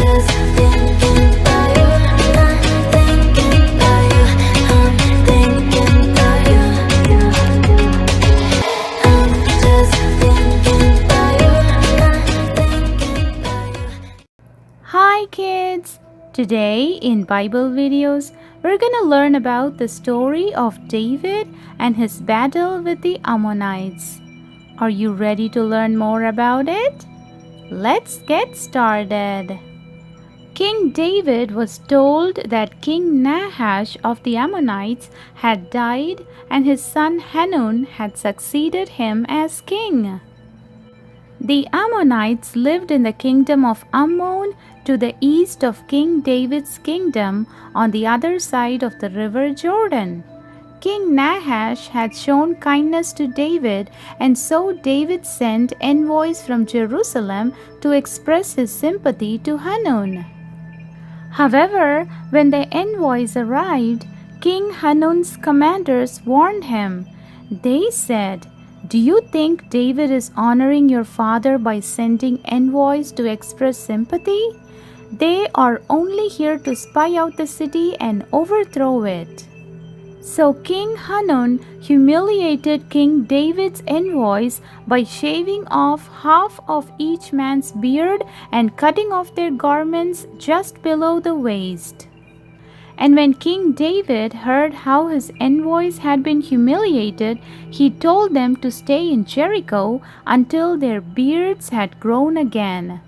just thinking about you. I'm thinking about you. I'm thinking about you. I'm just thinking about you. I'm thinking about you. Hi kids! Today in Bible videos, we're gonna learn about the story of David and his battle with the Ammonites. Are you ready to learn more about it? Let's get started. King David was told that King Nahash of the Ammonites had died and his son Hanun had succeeded him as king. The Ammonites lived in the kingdom of Ammon to the east of King David's kingdom on the other side of the river Jordan. King Nahash had shown kindness to David, and so David sent envoys from Jerusalem to express his sympathy to Hanun. However, when the envoys arrived, King Hanun's commanders warned him. They said, "Do you think David is honoring your father by sending envoys to express sympathy? They are only here to spy out the city and overthrow it." So King Hanun humiliated King David's envoys by shaving off half of each man's beard and cutting off their garments just below the waist. And when King David heard how his envoys had been humiliated, he told them to stay in Jericho until their beards had grown again.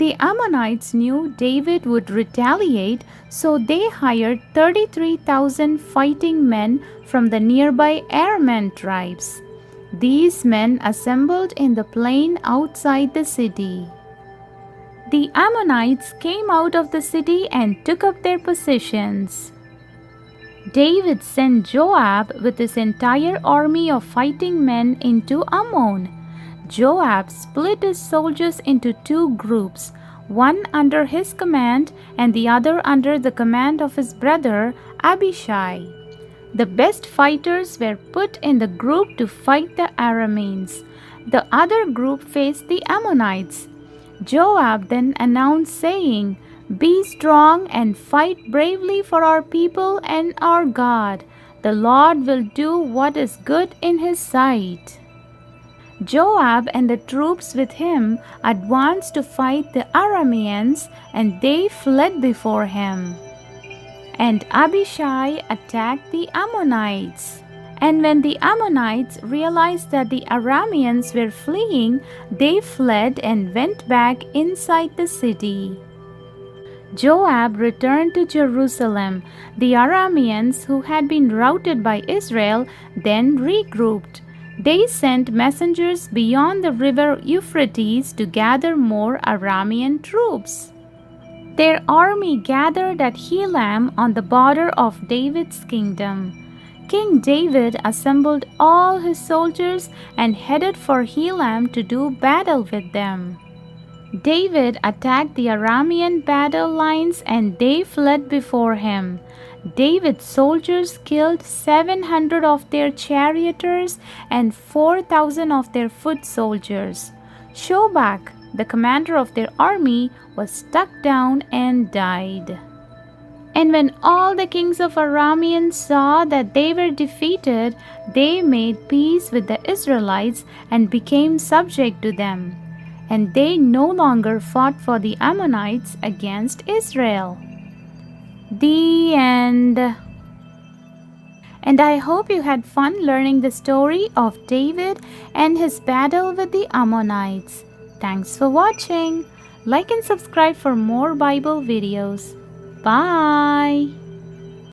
The Ammonites knew David would retaliate, so they hired 33,000 fighting men from the nearby Aramean tribes. These men assembled in the plain outside the city. The Ammonites came out of the city and took up their positions. David sent Joab with his entire army of fighting men into Ammon. Joab split his soldiers into two groups, one under his command and the other under the command of his brother Abishai. The best fighters were put in the group to fight the Arameans. The other group faced the Ammonites. Joab then announced, saying, "Be strong and fight bravely for our people and our God. The Lord will do what is good in his sight." Joab and the troops with him advanced to fight the Arameans, and they fled before him. And Abishai attacked the Ammonites. And when the Ammonites realized that the Arameans were fleeing, they fled and went back inside the city. Joab returned to Jerusalem. The Arameans, who had been routed by Israel, then regrouped. They sent messengers beyond the river Euphrates to gather more Aramean troops. Their army gathered at Helam on the border of David's kingdom. King David assembled all his soldiers and headed for Helam to do battle with them. David attacked the Aramean battle lines and they fled before him. David's soldiers killed 700 of their charioteers and 4,000 of their foot soldiers. Shobach, the commander of their army, was struck down and died. And when all the kings of Arameans saw that they were defeated, they made peace with the Israelites and became subject to them. And they no longer fought for the Ammonites against Israel. The end. And I hope you had fun learning the story of David and his battle with the Ammonites. Thanks for watching. Like and subscribe for more Bible videos. Bye.